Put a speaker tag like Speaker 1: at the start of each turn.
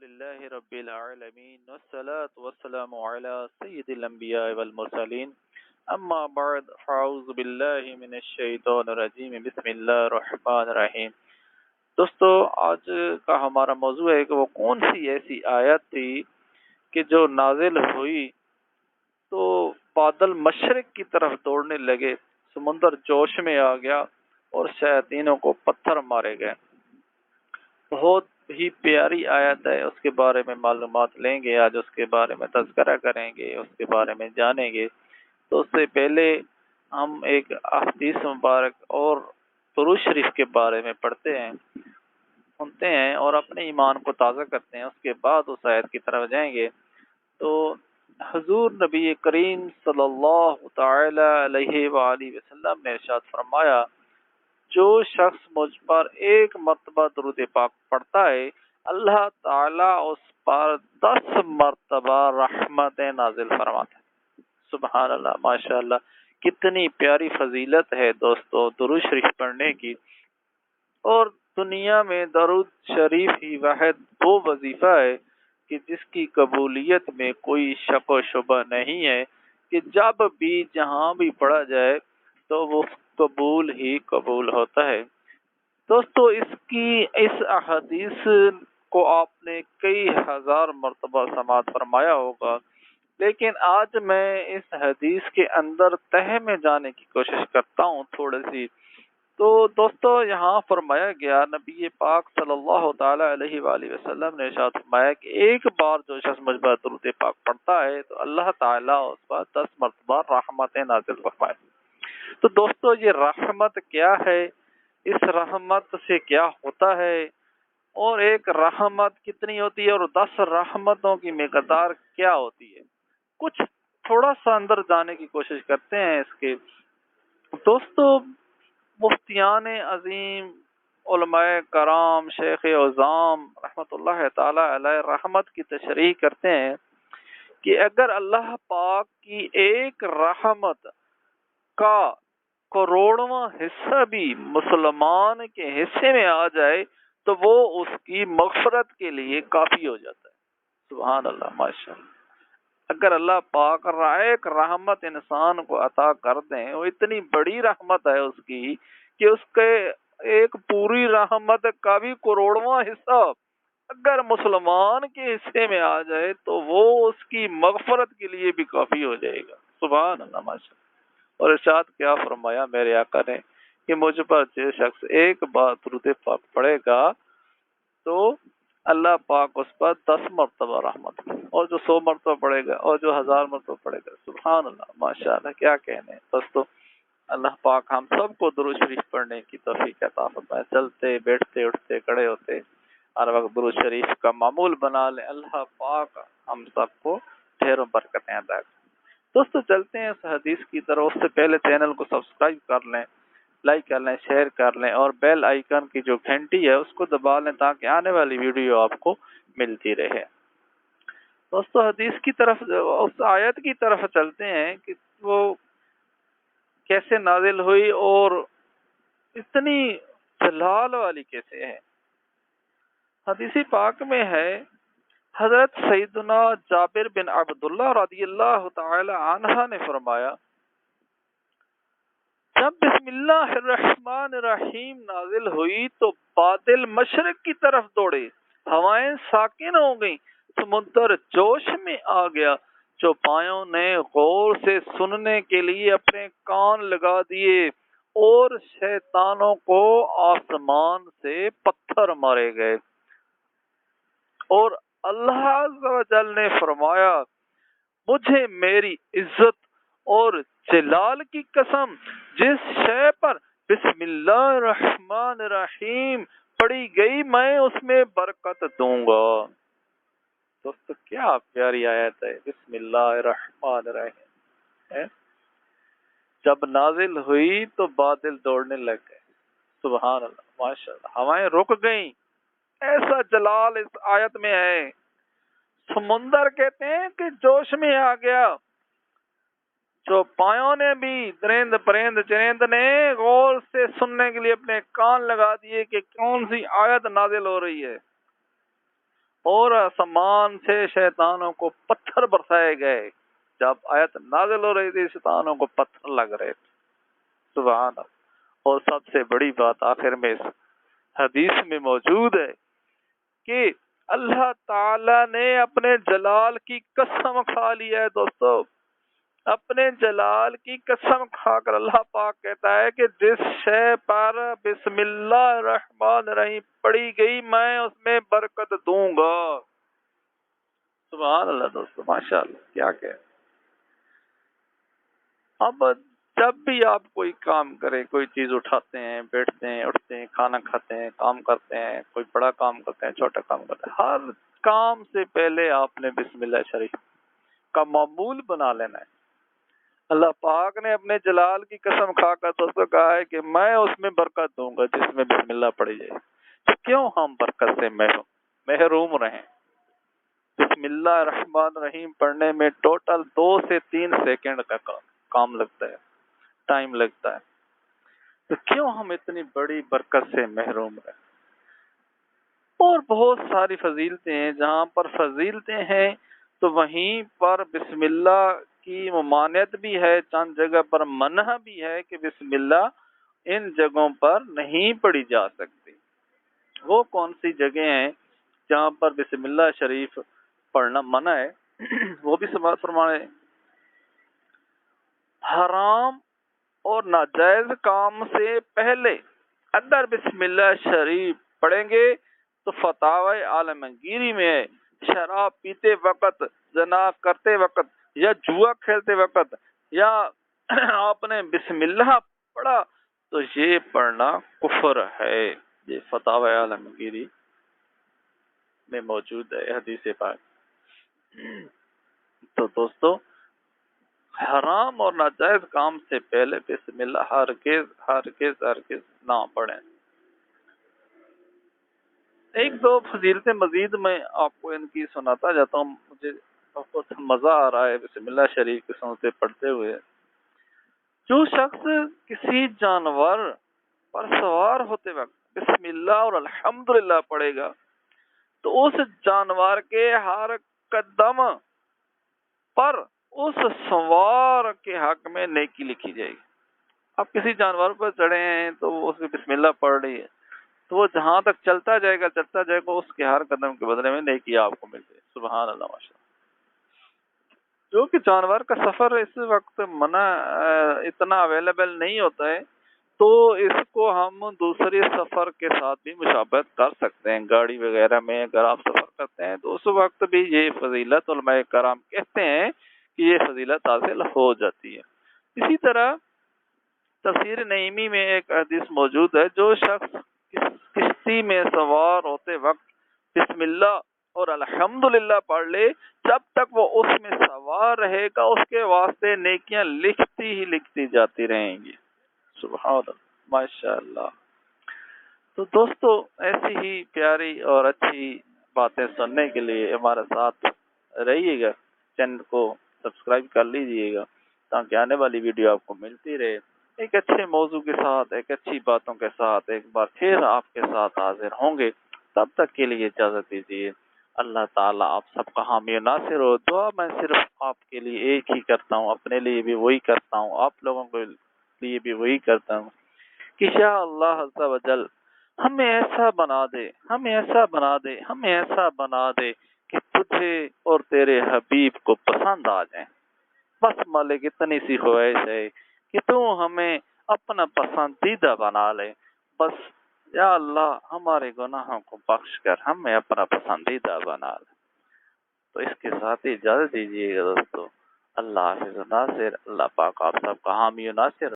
Speaker 1: للہ رب العالمین والصلاة والسلام علی سید الانبیاء والمرسلین اما بعد فاعوذ باللہ من الشیطان الرجیم بسم اللہ الرحمن الرحیم۔ دوستو، آج کا ہمارا موضوع ہے کہ وہ کون سی ایسی آیت تھی کہ جو نازل ہوئی تو بادل مشرق کی طرف دوڑنے لگے، سمندر جوش میں آ گیا اور شیاطینوں کو پتھر مارے گئے۔ بہت ہی پیاری آیت ہے، اس کے بارے میں معلومات لیں گے، آج اس کے بارے میں تذکرہ کریں گے، اس کے بارے میں جانیں گے۔ تو اس سے پہلے ہم ایک احادیث مبارک اور درود شریف کے بارے میں پڑھتے ہیں، سنتے ہیں اور اپنے ایمان کو تازہ کرتے ہیں، اس کے بعد اس آیت کی طرف جائیں گے۔ تو حضور نبی کریم صلی اللہ تعالی علیہ وآلہ وسلم نے ارشاد فرمایا، جو شخص مجھ پر ایک مرتبہ درود پاک پڑھتا ہے، اللہ تعالیٰ اس پر 10 مرتبہ رحمتیں نازل فرماتا ہے۔ سبحان اللہ، ماشاء اللہ، کتنی پیاری فضیلت ہے دوستو درود شریف پڑھنے کی۔ اور دنیا میں درود شریف ہی واحد وہ وظیفہ ہے کہ جس کی قبولیت میں کوئی شک و شبہ نہیں ہے کہ جب بھی جہاں بھی پڑھا جائے تو وہ قبول ہی قبول ہوتا ہے۔ دوستو، اس احادیث کو آپ نے کئی ہزار مرتبہ سماعت فرمایا ہوگا، لیکن آج میں اس حدیث کے اندر تہہ میں جانے کی کوشش کرتا ہوں تھوڑی سی۔ تو دوستو، یہاں فرمایا گیا، نبی پاک صلی اللہ تعالی علیہ وآلہ وسلم نے ارشاد فرمایا کہ ایک بار جو شخص مجھ پر درود پاک پڑھتا ہے تو اللہ تعالیٰ اس پر 10 مرتبہ رحمتیں نازل فرمائے۔ تو دوستو، یہ رحمت کیا ہے، اس رحمت سے کیا ہوتا ہے، اور ایک رحمت کتنی ہوتی ہے، اور 10 رحمتوں کی مقدار کیا ہوتی ہے، کچھ تھوڑا سا اندر جانے کی کوشش کرتے ہیں اس کے۔ دوستو، مفتیان عظیم، علماء کرام، شیخ عظام رحمت اللہ تعالی علیہ رحمت کی تشریح کرتے ہیں کہ اگر اللہ پاک کی ایک رحمت کا کروڑواں حصہ بھی مسلمان کے حصے میں آ جائے تو وہ اس کی مغفرت کے لیے کافی ہو جاتا ہے۔ سبحان اللہ، ماشاء اللہ۔ اگر اللہ پاک ایک رحمت انسان کو عطا کر دیں، وہ اتنی بڑی رحمت ہے اس کی کہ اس کے ایک پوری رحمت کا بھی کروڑواں حصہ اگر مسلمان کے حصے میں آ جائے تو وہ اس کی مغفرت کے لیے بھی کافی ہو جائے گا۔ سبحان اللہ، ماشاء اللہ۔ اور ارشاد کیا فرمایا میرے آقا نے کہ مجھ پر جو شخص ایک بار درود پاک پڑھے گا تو اللہ پاک اس پر 10 مرتبہ رحمت، اور جو 100 مرتبہ پڑھے گا، اور جو 1000 مرتبہ پڑھے گا۔ سبحان اللہ، ماشاء اللہ، کیا کہنے ہیں دوستو۔ اللہ پاک ہم سب کو درود شریف پڑھنے کی توفیق عطا فرمائے، چلتے بیٹھتے اٹھتے کھڑے ہوتے ہر وقت درود شریف کا معمول بنا لیں۔ اللہ پاک ہم سب کو ڈھیروں برکتیں عطا کرے۔ دوستو، چلتے ہیں اس حدیث کی طرف۔ اس سے پہلے چینل کو سبسکرائب کر لیں، لائک کر لیں، شیئر کر لیں، اور بیل آئیکن کی جو گھنٹی ہے اس کو دبا لیں تاکہ آنے والی ویڈیو آپ کو ملتی رہے۔ دوستو، حدیث کی طرف، اس آیت کی طرف چلتے ہیں کہ وہ کیسے نازل ہوئی اور اتنی جلال والی کیسے ہے۔ حدیث پاک میں ہے، حضرت سیدنا جابر بن عبداللہ رضی اللہ تعالی عنہ نے فرمایا، جب بسم اللہ الرحمن الرحیم نازل ہوئی تو بادل مشرق کی طرف دوڑے، ہوائیں ساکن ہو گئیں، سمندر جوش میں آ گیا، چوپایوں نے غور سے سننے کے لیے اپنے کان لگا دیے، اور شیطانوں کو آسمان سے پتھر مارے گئے۔ اور اللہ عز و جل نے فرمایا، مجھے میری عزت اور جلال کی قسم، جس شے پر بسم اللہ الرحمن الرحیم پڑھی گئی میں اس میں برکت دوں گا۔ دوستو، کیا پیاری آیت ہے، بسم اللہ الرحمن الرحیم۔ جب نازل ہوئی تو بادل دوڑنے لگ گئے۔ سبحان اللہ، ماشاء اللہ، ہوائیں رک گئیں۔ ایسا جلال اس آیت میں ہے۔ سمندر کہتے ہیں کہ جوش میں آ گیا، چوپایوں نے بھی، درند پرند چرند نے غور سے سننے کے لیے اپنے کان لگا دیے کہ کون سی آیت نازل ہو رہی ہے۔ اور آسمان سے شیطانوں کو پتھر برسائے گئے. جب آیت نازل ہو رہی تھی شیطانوں کو پتھر لگ رہے تھے. سبحان اللہ. اور سب سے بڑی بات آخر میں اس حدیث میں موجود ہے کہ اللہ تعالی نے اپنے جلال کی قسم کھا لی ہے. دوستو اپنے جلال کی قسم کھا کر اللہ پاک کہتا ہے کہ جس شے پر بسم اللہ الرحمن الرحیم پڑھی گئی میں اس میں برکت دوں گا. سبحان اللہ. دوستو ماشاء اللہ کیا کہ اب جب بھی آپ کوئی کام کریں، کوئی چیز اٹھاتے ہیں، بیٹھتے ہیں، اٹھتے ہیں، کھانا کھاتے ہیں، کام کرتے ہیں، کوئی بڑا کام کرتے ہیں، چھوٹا کام کرتے ہیں، ہر کام سے پہلے آپ نے بسم اللہ شریف کا معمول بنا لینا ہے. اللہ پاک نے اپنے جلال کی قسم کھا کر دوستوں کہا ہے کہ میں اس میں برکت دوں گا جس میں بسم اللہ پڑھی جائے. تو کیوں ہم برکت سے محروم رہیں؟ بسم اللہ الرحمن الرحیم پڑھنے میں ٹوٹل 2 سے 3 سیکنڈ کا کام لگتا ہے، ٹائم لگتا ہے. تو کیوں ہم اتنی بڑی برکت سے محروم رہیں؟ اور بہت ساری فضیلتیں ہیں. جہاں پر فضیلتیں ہیں تو وہیں پر بسم اللہ کی ممانعت بھی ہے، چند جگہ پر منع بھی ہے کہ بسم اللہ ان جگہوں پر نہیں پڑھی جا سکتی. وہ کون سی جگہ ہیں جہاں پر بسم اللہ شریف پڑھنا منع ہے؟ وہ بھی فرمائے. حرام اور ناجائز کام سے پہلے اگر بسم اللہ شریف پڑھیں گے تو فتاوی عالمگیری میں شراب پیتے وقت، زنا کرتے وقت یا جوا کھیلتے وقت یا آپ نے بسم اللہ پڑھا تو یہ پڑھنا کفر ہے. یہ فتاوی عالمگیری میں موجود ہے حدیث پاک. تو دوستو حرام اور ناجائز کام سے پہلے بسم اللہ ہرگز نہ پڑھیں. ایک دو فضیلتیں مزید میں آپ کو ان کی سناتا جاتا ہوں. مجھے بہت مزہ آ رہا ہے بسم اللہ شریف کی سنتے پڑھتے ہوئے. جو شخص کسی جانور پر سوار ہوتے وقت بسم اللہ اور الحمدللہ پڑھے گا تو اس جانور کے ہر قدم پر اس سوار کے حق میں نیکی لکھی جائے گی. آپ کسی جانور پر چڑھے ہیں تو اس میں بسم اللہ پڑھ رہی ہے تو وہ جہاں تک چلتا جائے گا اس کے ہر قدم کے بدلے میں نیکی آپ کو مل جائے. سبحان اللہ ماشاء اللہ. جو کہ جانور کا سفر اس وقت اتنا اویلیبل نہیں ہوتا ہے تو اس کو ہم دوسرے سفر کے ساتھ بھی مشابہت کر سکتے ہیں. گاڑی وغیرہ میں اگر آپ سفر کرتے ہیں تو اس وقت بھی یہ فضیلت علماء کرام کہتے ہیں کہ یہ فضیلت حاصل ہو جاتی ہے. اسی طرح تفسیر نعیمی میں ایک حدیث موجود ہے، جو شخص کشتی میں سوار ہوتے وقت بسم اللہ اور الحمدللہ پڑھ لے جب تک وہ اس میں سوار رہے گا اس کے واسطے نیکیاں لکھتی جاتی رہیں گی. سبحان اللہ ماشاء اللہ. تو دوستو ایسی ہی پیاری اور اچھی باتیں سننے کے لیے ہمارے ساتھ رہیے گا. چینل کو سبسکرائب کر لیجئے گا تاکہ آنے والی ویڈیو آپ کو ملتی رہے. ایک اچھے موضوع کے ساتھ، ایک اچھی باتوں کے ساتھ ایک بار پھر آپ کے ساتھ حاضر ہوں گے. تب تک کے لیے اجازت دیجیے. اللہ تعالیٰ آپ سب کا حامی و ناصر ہو. دعا میں صرف آپ کے لیے ایک ہی کرتا ہوں، اپنے لیے بھی وہی کرتا ہوں، آپ لوگوں کے لیے بھی وہی کرتا ہوں کہ یا اللہ عز و جل ہمیں ایسا بنا دے، ہمیں ایسا بنا دے، ہمیں ایسا بنا دے کہ تجھے اور تیرے حبیب کو پسند آ جائیں. بس مالک اتنی سی خواہش ہے کہ تو ہمیں اپنا پسندیدہ بنا لے. بس یا اللہ ہمارے گناہوں کو بخش کر ہمیں اپنا پسندیدہ بنا لے. تو اس کے ساتھ ہی اجازت دیجیے گا دوستو. اللہ حافظ و ناصر. اللہ پاک آپ سب کا حامی و ناصر